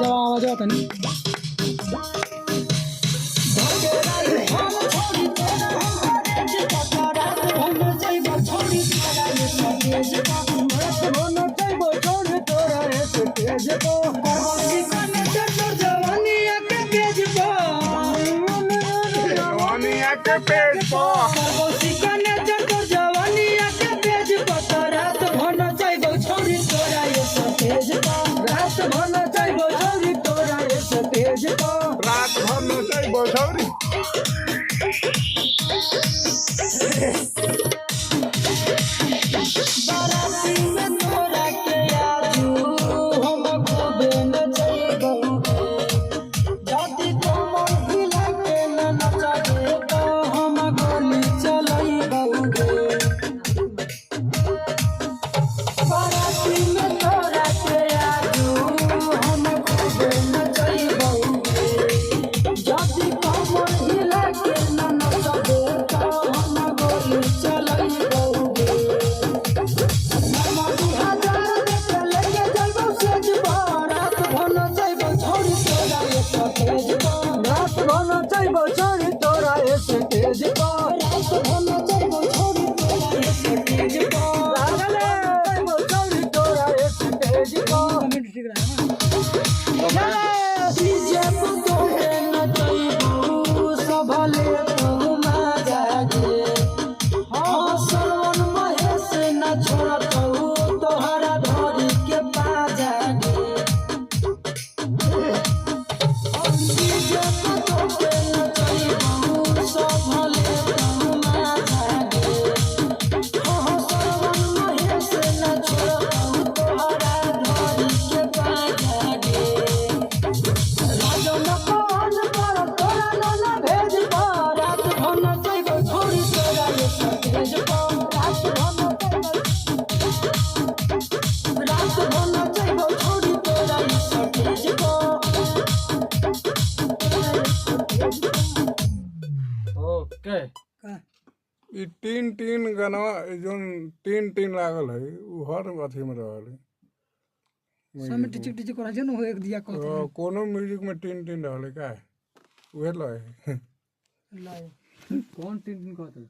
आवाज आता नहीं रात भर नचाई बछौरी ई तीन तीन गनवा जोन तीन तीन लागल है उ हर अथी में रहल है सब में टिचिक टिचिक करा जन हो एक दिया कहते कोनो म्यूजिक में तीन तीन रहल है का उहे लय लाए कौन तीन कहते